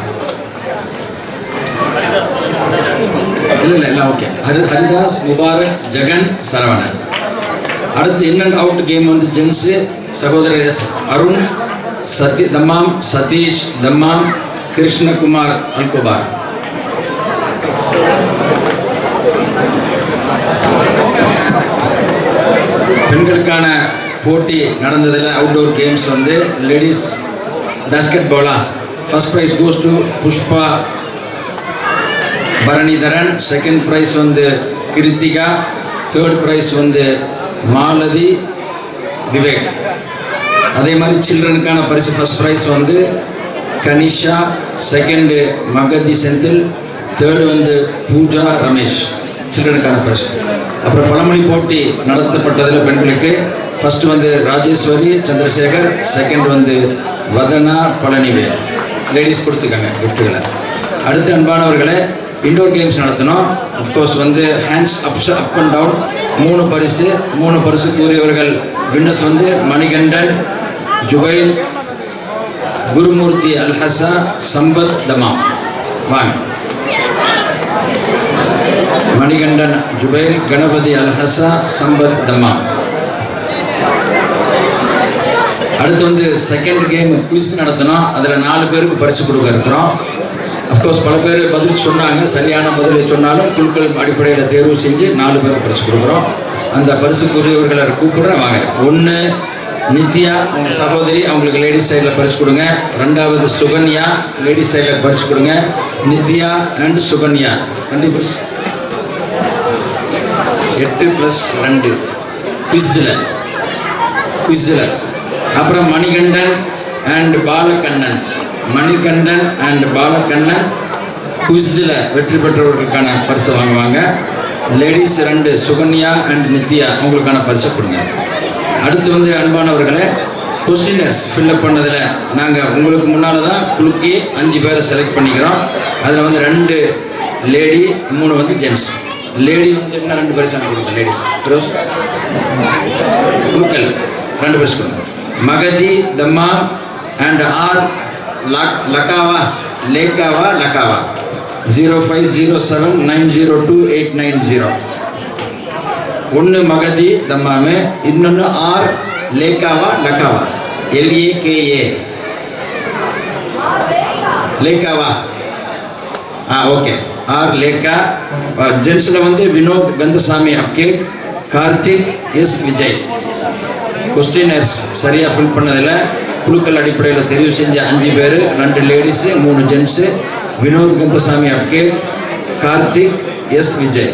இல்லை எல்லாம் ஓகே. ஹரிதாஸ், முபாரக், ஜெகன், சரவணன். அடுத்து இன் அண்ட் அவுட் கேம் வந்து ஜென்ஸு. சகோதரர் S Arun Dammam, Satish Dammam, Krishnakumar Alkhobar. பெண்களுக்கான போட்டி நடந்ததில் அவுட்டோர் கேம்ஸ் வந்து லேடிஸ் பேஸ்கெட் பாலா. First prize goes to Pushpa Baranidharan. Second prize வந்து கிருத்திகா. தேர்ட் ப்ரைஸ் வந்து மாலதி விவேக். அதே மாதிரி சில்ட்ரனுக்கான பரிசு ஃபர்ஸ்ட் ப்ரைஸ் வந்து கனிஷா. செகண்டு மகதி செந்தில். தேர்டு வந்து பூஜா ரமேஷ். சில்ட்ரனுக்கான பரிசு. அப்புறம் பழமொழி போட்டி நடத்தப்பட்டதில் பெண்களுக்கு ஃபஸ்ட்டு வந்து ராஜேஸ்வரி சந்திரசேகர். செகண்ட் வந்து வதனா பழனிவேல். லேடிஸ் கொடுத்துக்கோங்க கிஃப்ட்டுகளை. அடுத்து அன்பானவர்களே, இன்டோர் கேம்ஸ் நடத்தினோம். அஃப்கோர்ஸ் வந்து ஹேண்ட்ஸ் அப் அண்ட் டவுன் 3 பரிசு. 3 பரிசுக்குரியவர்கள் வின்னர்ஸ் வந்து மணிகண்டன், ஜுபைல், குருமூர்த்தி அல்ஹசா, சம்பத் தமாம். வாங்க. மணிகண்டன் ஜுபைல், கணபதி அல்ஹசா, சம்பத் தமாம். அடுத்து வந்து செகண்ட் கேம் குவிஸ் நடத்தினோம். அதில் 4 பேருக்கு பரிசு கொடுக்க இருக்கிறோம். அஃப்கோர்ஸ் பல பேர் பதில் சொன்னாங்க. சரியான பதிலை சொன்னாலும் குழுக்கள் அடிப்படையில் தேர்வு செஞ்சு 4 பேருக்கு பரிசு கொடுக்குறோம். அந்த பரிசுக்குரியவர்களை கூப்பிடுறேன், வாங்க. 1 நித்யா, அவங்க சகோதரி, அவங்களுக்கு லேடிஸ் சைடில் பரிசு கொடுங்க. 2வது சுகன்யா, லேடிஸ் சைடில் பரிசு கொடுங்க. நித்யா அண்ட் சுகன்யா 2 பரிசு. 8+2 குவிஸில். அப்புறம் மணிகண்டன் அண்ட் பாலகண்ணன். மணிகண்டன் அண்ட் பாலகண்ணன் குவிஸில் வெற்றி பெற்றவர்களுக்கான பரிசு வாங்குவாங்க. லேடிஸ் 2 சுகன்யா அண்ட் நித்யா, அவங்களுக்கான பரிசு கொடுங்க. அடுத்து வந்து அன்பானவர்களை, கொஸ்டினர்ஸ் ஃபில்லப் பண்ணதில் நாங்கள் உங்களுக்கு முன்னால் தான் குழுக்கி 5 பேரை செலக்ட் பண்ணிக்கிறோம். அதில் வந்து 2 லேடி, 3 வந்து ஜென்ட்ஸ். லேடி வந்து என்ன 2 பரிசு கொடுங்க. லேடிஸ் குழுக்கள் 2 பரிசு கொடுங்க. மகதி தம்மா அண்ட் ஆர் லக்காவா 0507902890. 1 மகதி தம்மாமு, இன்னொன்று ஆர் லக்காவா LAKA லேக்காவா. ஓகே. ஆர் லேக்கா. ஜென்ஸில் வந்து வினோத் கந்தசாமி அப்கே, கார்த்திக் எஸ் விஜய். கொஸ்டினர்ஸ் சரியாக ஃபில் பண்ணதில் குழுக்கள் அடிப்படையில் தெரிவு செஞ்ச 5 பேர், 2 லேடிஸு 3 ஜென்ஸு. வினோத் கந்தசாமி அப்கே, கார்த்திக், எஸ் விஜய்.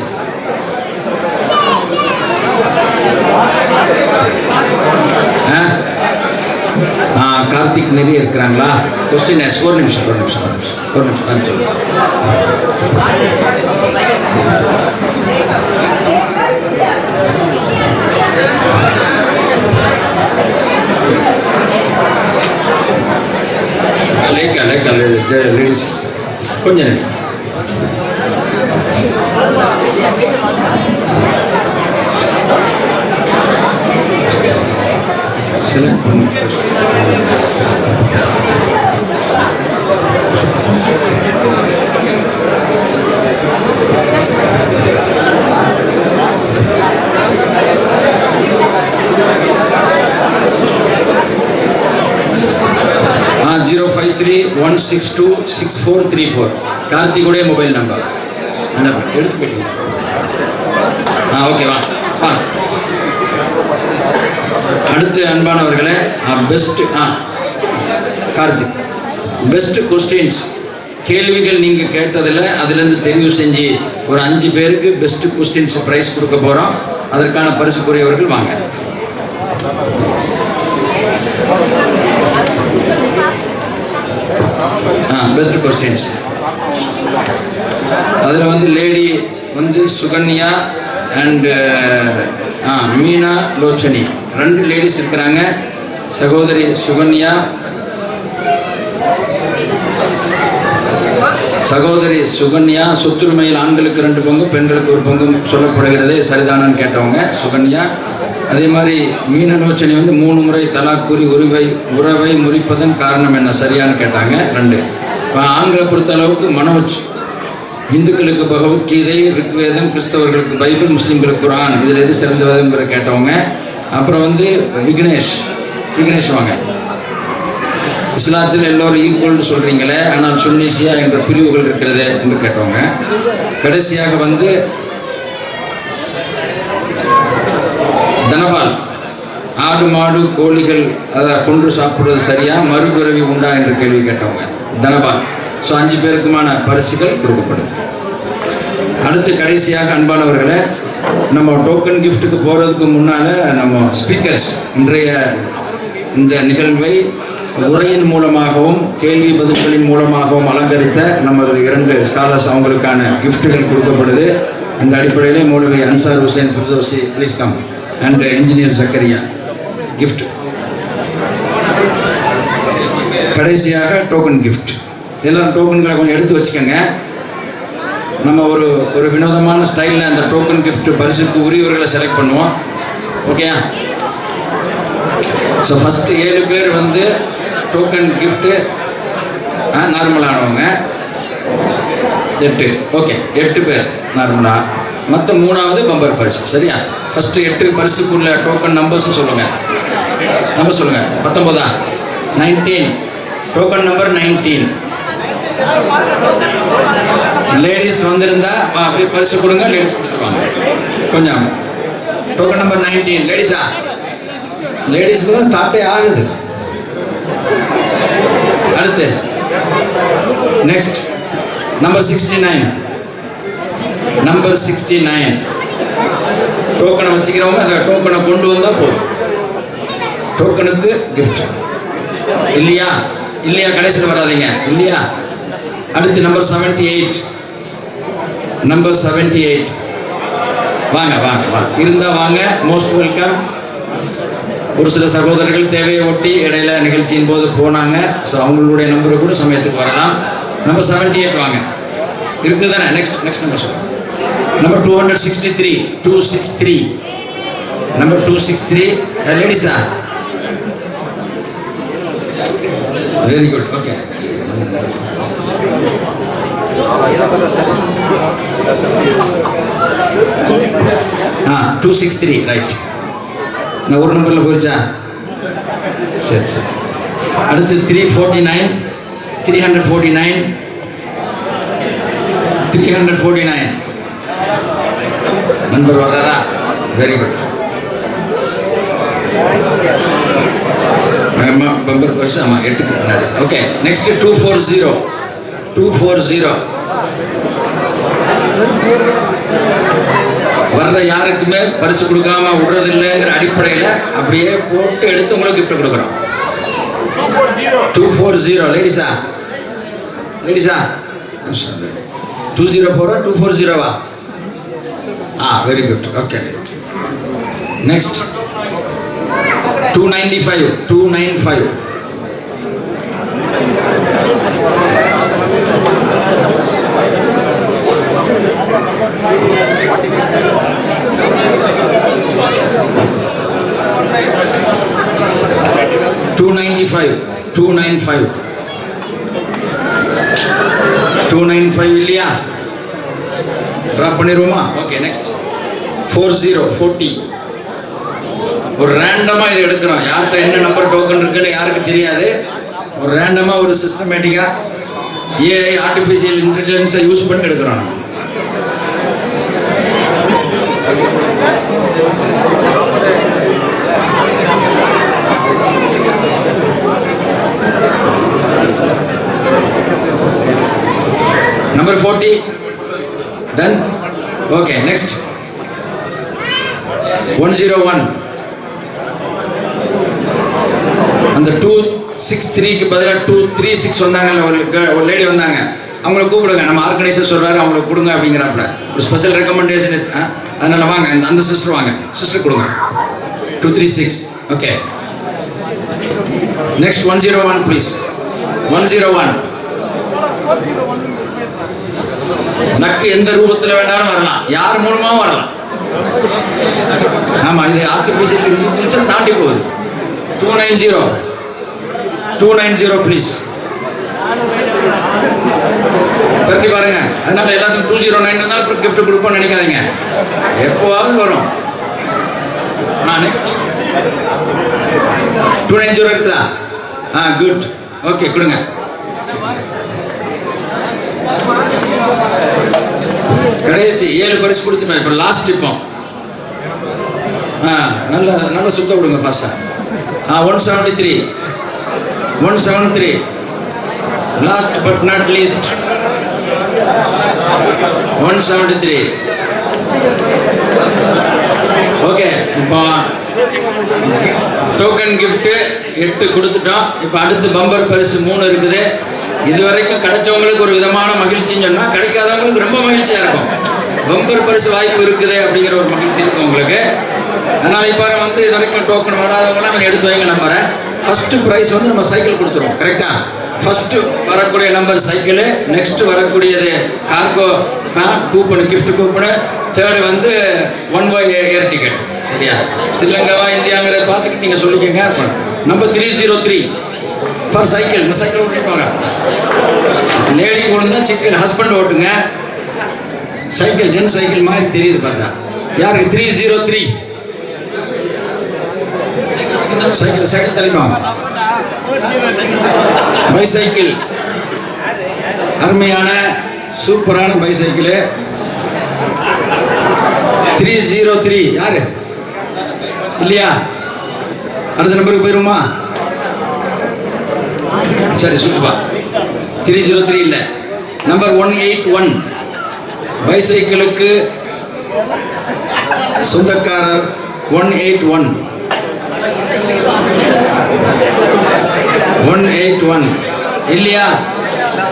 கார்த்திக் நிறைய இருக்கிறாங்களா? கொஸ்டினர்ஸ் ஒரு நிமிஷம் சொல்லுங்கள். லேக்கா லேடிஸ் கொஞ்சம் செலக்ட் பண்ணி हाँ 053-162-6434 கார்த்திகுடைய மொபைல் நம்பர். ஓகே வா. அடுத்து அன்பானவர்களே, பெஸ்ட் கார்த்திக் பெஸ்ட் கொஸ்டின்ஸ் கேள்விகள் நீங்கள் கேட்டதில் அதுலேருந்து தெரிவு செஞ்சு ஒரு 5 பேருக்கு பெஸ்ட் கொஸ்டின்ஸ் ப்ரைஸ் கொடுக்க போகிறோம். அதற்கான பரிசுக்குரியவர்கள் வாங்க. பெஸ்ட் கொஸ்டின்ஸ் அதில் வந்து லேடி வந்து சுகன்யா அண்டு மீனா லோச்சனி 2 லேடிஸ் இருக்கிறாங்க. சகோதரி சுகன்யா, சொத்துரிமையில் ஆண்களுக்கு 2 பங்கு பெண்களுக்கு 1 பங்கு சொல்லப்படுகிறது, சரிதானன்னு கேட்டவங்க சுகன்யா. அதே மாதிரி மீனலோச்சனி வந்து 3 முறை தலாக் கூறி உறவை முறிப்பதன் காரணம் என்ன, சரியான்னு கேட்டாங்க 2. இப்போ ஆண்களை பொறுத்த அளவுக்கு மனோஜ் இந்துக்களுக்கு பகவத்கீதை, ரிக்வேதம், கிறிஸ்தவர்களுக்கு பைபிள், முஸ்லீம்களுக்கு குரான், இதில் எது சிறந்த வேதம்ங்கிற கேட்டவங்க. அப்புறம் வந்து விக்னேஷ் வாங்க. இஸ்லாத்தில் எல்லோரும் ஈக்குவல்னு சொல்கிறீங்களே, ஆனால் சுன்னீசியா என்ற பிரிவுகள் இருக்கிறது என்று கேட்டவங்க. கடைசியாக வந்து தனபால், ஆடு மாடு கோழிகள் அதை கொன்று சாப்பிடுவது சரியா, மறுபிறவி உண்டா என்று கேள்வி கேட்டவங்க தனபால். ஸோ 5 பேருக்குமான பரிசுகள் கொடுக்கப்படும். அடுத்து கடைசியாக அன்பானவர்களை, நம்ம டோக்கன் கிஃப்ட்டுக்கு போகிறதுக்கு முன்னால் நம்ம ஸ்பீக்கர்ஸ் இன்றைய இந்த நிகழ்வை உரையின் மூலமாகவும் கேள்வி பதில்களின் மூலமாகவும் அலங்கரித்த நமது 2 ஸ்காலர்ஸ் அவங்களுக்கான கிஃப்ட்டுகள் கொடுக்கப்படுது. இந்த அடிப்படையிலே Moulavi Ansar Hussain Firdousi please come and engineer Zakariya gift. கடைசியாக டோக்கன் கிஃப்ட். எல்லோரும் டோக்கன்களை கொஞ்சம் எடுத்து வச்சுக்கோங்க. நம்ம ஒரு வினோதமான ஸ்டைலில் அந்த டோக்கன் கிஃப்ட் பரிசுக்கு உரியவர்களை செலக்ட் பண்ணுவோம். ஓகேயா? ஸோ ஃபஸ்ட்டு 7 பேர் வந்து டோக்கன் கிஃப்ட்டு நார்மலானவங்க. 8 ஓகே, 8 பேர் நார்மலாக. மற்ற 3வது பம்பர் பரிசு. சரியா? ஃபஸ்ட்டு 8 பரிசுக்குள்ள டோக்கன் நம்பர்ஸ் சொல்லுங்கள். நம்பர் சொல்லுங்கள். 19 19 டோக்கன் நம்பர் 19. லேடிஸ் வந்திருந்தா அப்படியே பரிசு கொடுங்க, லேடிஸ் கொடுத்துருவாங்க. கொஞ்சம் டோக்கன் நம்பர் 19 லேடிஸ்க்கு தான் ஸ்டார்ட்டே ஆகுது. அடுத்து நெக்ஸ்ட் நம்பர் 69 டோக்கனை வச்சுக்கிறவங்க அந்த டோக்கனை கொண்டு வந்தால் போதும். டோக்கனுக்கு கிஃப்ட் இல்லையா கடைசியில் வராதிங்க இல்லையா? அடுத்து நம்பர் 78 வாங்க இருந்தால் வாங்க, மோஸ்ட் வெல்கம். ஒரு சில சகோதரர்கள் தேவையை ஒட்டி இடையில நிகழ்ச்சியின் போது போனாங்க. ஸோ அவங்களுடைய நம்பரை கூட சமயத்துக்கு வரலாம். நம்பர் 78 வாங்க. இருக்குது தானே? நெக்ஸ்ட் நம்பர் சொல்லுங்கள். நம்பர் 263 நம்பர் 263 லேடிஸா? Very good. ஓகே. 263 ரைட். நான் ஒரு நம்பரில் போயிடுச்சா? சரி. அடுத்து 349 நம்பர் வர்றாரா? Very good. பம்பர் பர்ஸ் ஆமாம் 8க்கு முன்னாடி. Okay, next 240. 240 வர்ற யாருக்குமே பரிசு கொடுக்காம விடுறதில்லைங்கிற அடிப்படையில் அப்படியே போட்டு எடுத்து உங்களுக்கு கிஃப்ட் கொடுக்குறோம். 240 லேடிஸா 204 240 வெரி குட். Okay, next 295. 295 295 இல்லையா? ட்ராப் பண்ணிடுவோமா? Okay, next 40. ஒரு ரேண்டமா இதை எடுக்கிறோம். யார்கிட்ட என்ன நம்பர் டோக்கன் இருக்குன்னு யாருக்கு தெரியாது. ஒரு ரேண்டமா ஒரு சிஸ்டமேட்டிக்கா ஏஐ ஆர்டிஃபிஷியல் இன்டெலிஜென்ஸை யூஸ் பண்ணி எடுக்கிறோம். Number 40 done. Okay, next 101. அந்த 263க்கு பதிலாக 236 வந்தாங்கல்ல, ஒரு லேடி வந்தாங்க. அவங்கள கூப்பிடுங்க, நம்ம ஆர்கனைசர் சொல்றாரு அவங்களுக்கு கொடுங்க அப்படிங்கிறாப்புல. ஒரு ஸ்பெஷல் ரெக்கமெண்டேஷன். அதனால வாங்க, அந்த சிஸ்டர் வாங்க, சிஸ்டர் கொடுங்க. 236. Okay, next 101 please. 101 நக்கு எந்த ரூபத்தில் வேண்டாலும் வரலாம், யார் மூலமாகவும் வரலாம். ஆமா, இது ஆர்டிஃபிஷியல் இன்டெலிஜென்ஸ் தாண்டி போகுது. 290 ப்ளீஸ். கரெக்டி பாருங்க. அதனால எல்லாத்துக்கும் 209 இருந்தாலும் கிஃப்ட் கொடுப்போம்னு நினைக்காதீங்க, எப்போவாவது வரும். நெக்ஸ்ட் 290 இருக்குதா? குட். ஓகே, கொடுங்க. கடைசி 7 பரிசு கொடுத்துட்டோம். இப்போ லாஸ்ட். இப்போ நல்ல சுத்த விடுங்க ஃபாஸ்டா. 173 last but not least. 173. Okay, இப்போ டோக்கன் கிஃப்ட் 8 கொடுத்துட்டோம். இப்போ அடுத்து பம்பர் பரிசு 3 இருக்குது. இதுவரைக்கும் கிடைச்சவங்களுக்கு ஒரு விதமான மகிழ்ச்சின்னு சொன்னால், கிடைக்காதவங்களுக்கு ரொம்ப மகிழ்ச்சியாக இருக்கும். பம்பர் பரிசு வாய்ப்பு இருக்குது அப்படிங்கிற ஒரு மகிழ்ச்சி இருக்கும் உங்களுக்கு. அதனால் இப்போ இது வரைக்கும் டோக்கன் வராதவங்களாம் நீங்கள் எடுத்து வைங்க நம்பரை. ஃபஸ்ட்டு ப்ரைஸ் நம்ம சைக்கிள் கொடுத்துருவோம். கரெக்டாக? ஃபஸ்ட்டு வரக்கூடிய நம்பர் சைக்கிளு, நெக்ஸ்ட்டு வரக்கூடியது cargo coupon, gift coupon, third 1 way air ticket. சரியா? ஸ்ரீலங்காவா இந்தியாங்கிறத பார்த்துக்கிட்டு நீங்கள் சொல்லிக்கங்க. Number 303 for cycle. இந்த சைக்கிள் ஓட்டிப்பாங்க. லேடி ஓடுங்க, சிக்கன் ஹஸ்பண்ட் ஓட்டுங்க. சைக்கிள் ஜென் சைக்கிள் மாதிரி தெரியுது பார்த்தா. யாருக்கு? 303 சைக்கிள் தலைப்பாங்க. பைசைக்கிள், அருமையான சூப்பரான பைசைக்கிள். 303 யாரு இல்லையா? அடுத்த நம்பருக்கு போயிருமா? சரி, சுற்றுப்பா. 303 இல்லை, நம்பர் 181 பைசைக்கிளுக்கு சொந்தக்காரர் 181 இல்லையா?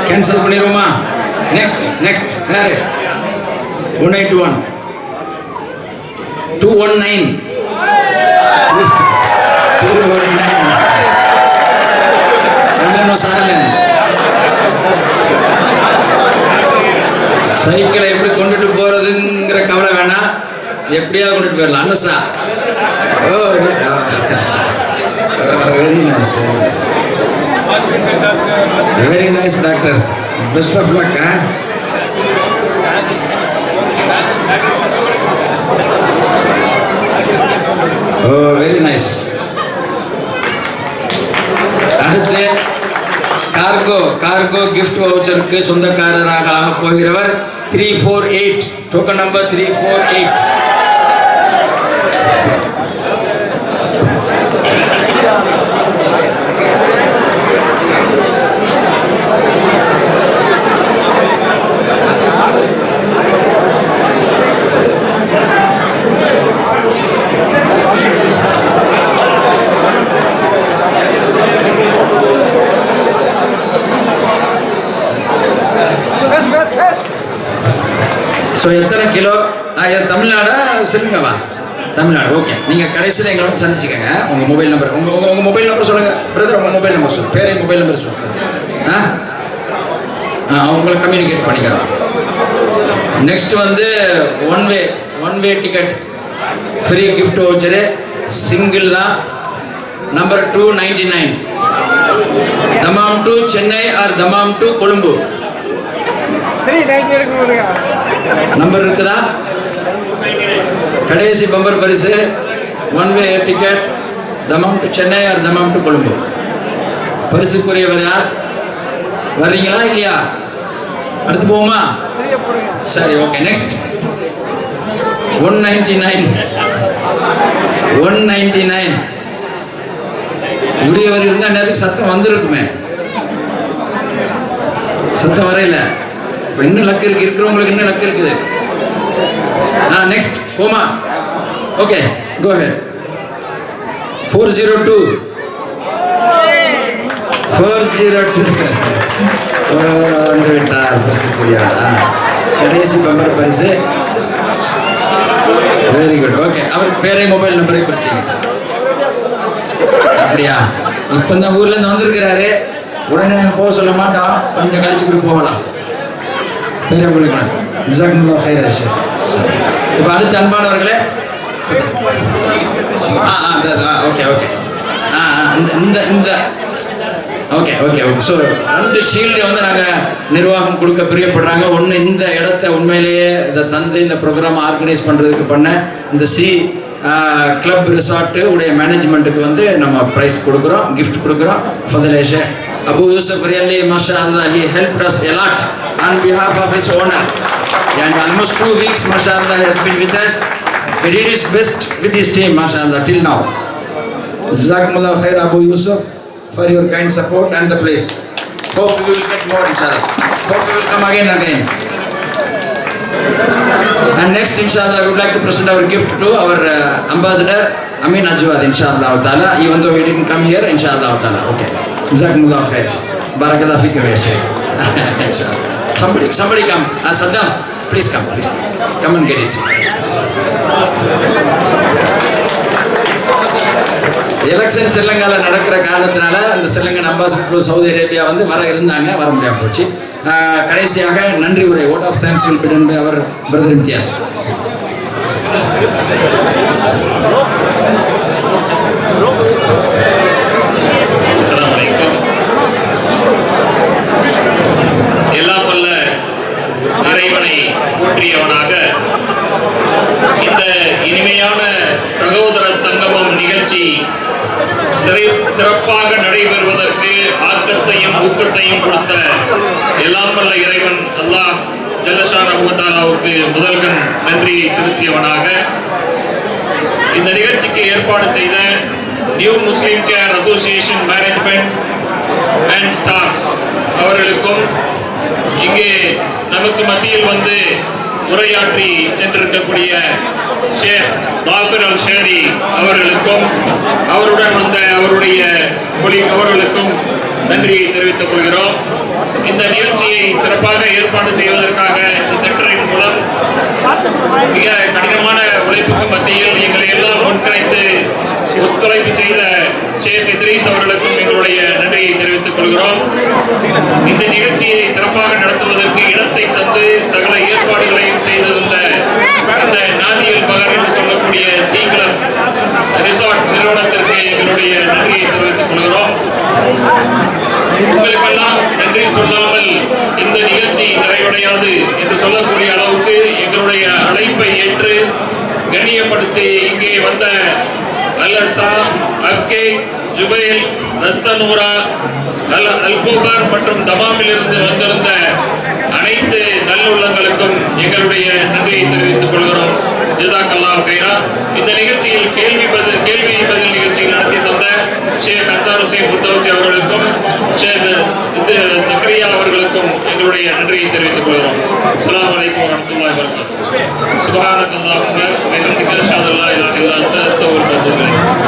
கேன்சல் பண்ணிடுவோமா? நெக்ஸ்ட் யாரு? 181 219 சைக்கிளை எப்படி கொண்டுட்டு போறதுங்கிற கவலை வேணாம், எப்படியாவது கொண்டுட்டு போயிடலாம். அன்னசா, very nice doctor, best of luck. Very nice. அடுத்து கார்கோ கிஃப்ட் வவுச்சருக்கு சொந்தக்காரராக ஆக போகிறவர் 348, டோக்கன் நம்பர் 348. ஸோ எத்தனை கிலோ? தமிழ்நாடா சிறுங்கவா? தமிழ்நாடு. ஓகே, நீங்கள் கடைசியில் எங்களை வந்து சந்திச்சுக்கோங்க. உங்கள் மொபைல் நம்பர் உங்கள் மொபைல் நம்பர் சொல்லுங்கள் பிரதர். உங்கள் மொபைல் நம்பர் சொல்லுங்கள். பேரை மொபைல் நம்பர் சொல்லுங்கள். அவங்கள கம்யூனிகேட் பண்ணிக்கலாம். நெக்ஸ்ட் வந்து one way ticket free gift voucher, single தான். Number 299 Dammam to Chennai or Dammam to Colombo. Number இருக்குதா? கடைசி பம்பர் பரிசு one way ticket Dammam to Chennai or Dammam to Colombo. பரிசுக்குரியவர் யார்? வர்றீங்களா இல்லையா? அடுத்து போவோமா? சரி, ஓகே. நெக்ஸ்ட் 199 உரியவர் இருந்தால் நேரத்துக்கு சத்தம் வந்திருக்குமே. சத்தம் வரையில. இப்போ இன்னும் லக்கு இருக்கு, இருக்கிறவங்களுக்கு இன்னும் லக்கு இருக்குது. நெக்ஸ்ட் போமா? ஓகே, கோ ஹெட். 402 வந்து விட்டார் பரிசுக்குரியாரா. கடைசி பம்பர் பரிசு. Very good. ஓகே, அவருக்கு பேரை மொபைல் நம்பரை குறிச்சிங்க. அப்படியா? இப்போ இந்த ஊர்லேருந்து வந்திருக்கிறாரு, உடனே போக சொல்ல மாட்டோம், கொஞ்சம் கழிச்சு கூட போகலாம். பேரை கொடுக்கலாம். இப்போ அடுத்த அன்பானவர்களே, ஓகே ஓகே இந்த okay okay okay. So 2 shield வந்து நாங்கள் நிர்வாகம் கொடுக்க பிரியப்படுறாங்க. ஒன்று இந்த இடத்த உண்மையிலேயே இதை தந்து இந்த ப்ரோக்ராம் ஆர்கனைஸ் பண்ணுறதுக்கு பண்ண இந்த கிளப் ரிசார்ட்டு உடைய மேனேஜ்மெண்ட்டுக்கு வந்து நம்ம ப்ரைஸ் கொடுக்குறோம், கிஃப்ட் கொடுக்குறோம். ஃபதலேஷே அபு யூசுப் ரியல்லி மாஷா அல்லாஹ், he helped us a lot on behalf of his owner, and almost 2 weeks masha Allah has been with us. He did his best with his team masha Allah till now. Jazakumullah khair Abu Yusuf for your kind support and the place. Hope we will get more inshallah. Hope we will come again and again. And next inshallah we would like to present our gift to our ambassador Amin Ajwad inshallah taala, even though he didn't come here inshallah taala. Okay, jazakumullah khair, barakallahu feek ya sheikh. Inshallah somebody come. Saddam, please come and get it. Election ஸ்ரீலங்காவில் நடக்கிற காரணத்தினால அந்த ஸ்ரீலங்கன் அம்பாசிடர் சவுதி அரேபியா வந்து வர முடியாமல் போச்சு. கடைசியாக நன்றி உரை vote of thanks will be done by our brother Imtiaz. அஸ்ஸலாமு அலைக்கும். எல்லாம் வல்ல இறைவனை போற்றியவனாக இந்த இனிமையான சகோதர சங்கமம் நிகழ்ச்சி சிறப்பாக நடைபெறுவதற்கு ஆக்கத்தையும் ஊக்கத்தையும் கொடுத்த எல்லாம் வல்ல இறைவன் அல்லாஹ் ஜல்லஷானஹு வ தஆலாவுக்கு முதல்கண் நன்றியை செலுத்தியவனாக இந்த நிகழ்ச்சிக்கு ஏற்பாடு செய்த new Muslim care association management and staffs அவர்களுக்கும் இங்கே நமக்கு மத்தியில் வந்து உரையாற்றி சென்றிருக்கக்கூடிய ஷேக் தாஃபிர் அல் ஷேரி அவர்களுக்கும் அவருடன் வந்த அவருடைய அவர்களுக்கும் நன்றியை தெரிவித்துக் கொள்கிறோம். இந்த நிகழ்ச்சியை சிறப்பாக ஏற்பாடு செய்வதற்காக இந்த சென்டரின் மூலம் மிக கடினமான உழைப்புக்கு மத்தியில் எங்களை எல்லாம் ஒன்றிணைத்து ஒத்துழைப்பு செய்த ஷேக் இத்ரீஸ் அவர்களுக்கும் எங்களுடைய நன்றியை தெரிவித்துக் கொள்கிறோம். இந்த நிகழ்ச்சியை சிறப்பாக நடத்துவதற்கு இடத்தை தந்து சகல ஏற்பாடுகளையும் செய்திருந்த இந்த நாதியல் பகர் என்று சொல்லக்கூடிய சீக்கிரம் ரிசார்ட் நிறுவனத்திற்கு எங்களுடைய நன்றியை தெரிவித்துக் கொள்கிறோம். உங்களுக்கெல்லாம் நன்றி சொல்லாமல் இந்த நிகழ்ச்சி நிறைவடையாது என்று சொல்லக்கூடிய அளவுக்கு எங்களுடைய அழைப்பை ஏற்று கண்ணியப்படுத்தி இங்கே வந்த அல்ஹசா, அக்கே, ஜுபைல், ரஸ்தனூரா, அல்கூபர் மற்றும் தமாமில் இருந்து வந்திருந்த அனைத்து நல்லுள்ளங்களுக்கும் எங்களுடைய நன்றியை தெரிவித்துக் கொள்கிறோம். ஜஸாக்கல்லாஹு கைரா. இந்த நிகழ்ச்சியில் கேள்வி பதில் நிகழ்ச்சியில் நடத்தி தந்த ஷேக் அன்சார் ஹுசைன் ஃபர்தௌசி அவர்களுக்கும் ஷேக் ஜக்கரியா அவர்களுக்கும் எங்களுடைய நன்றியை தெரிவித்துக் கொள்கிறோம். அஸ்ஸலாமு அலைக்கும் வரஹ்மத்துல்லாஹி வபரகாத்துஹு. சுப்ஹானக்கல்லாஹும்ம வ பிஹம்திக அஷ்ஹது அல்லா இலாஹா இல்லா அன்த அஸ்தக்ஃபிருக வ அத்தூபு இலைக்.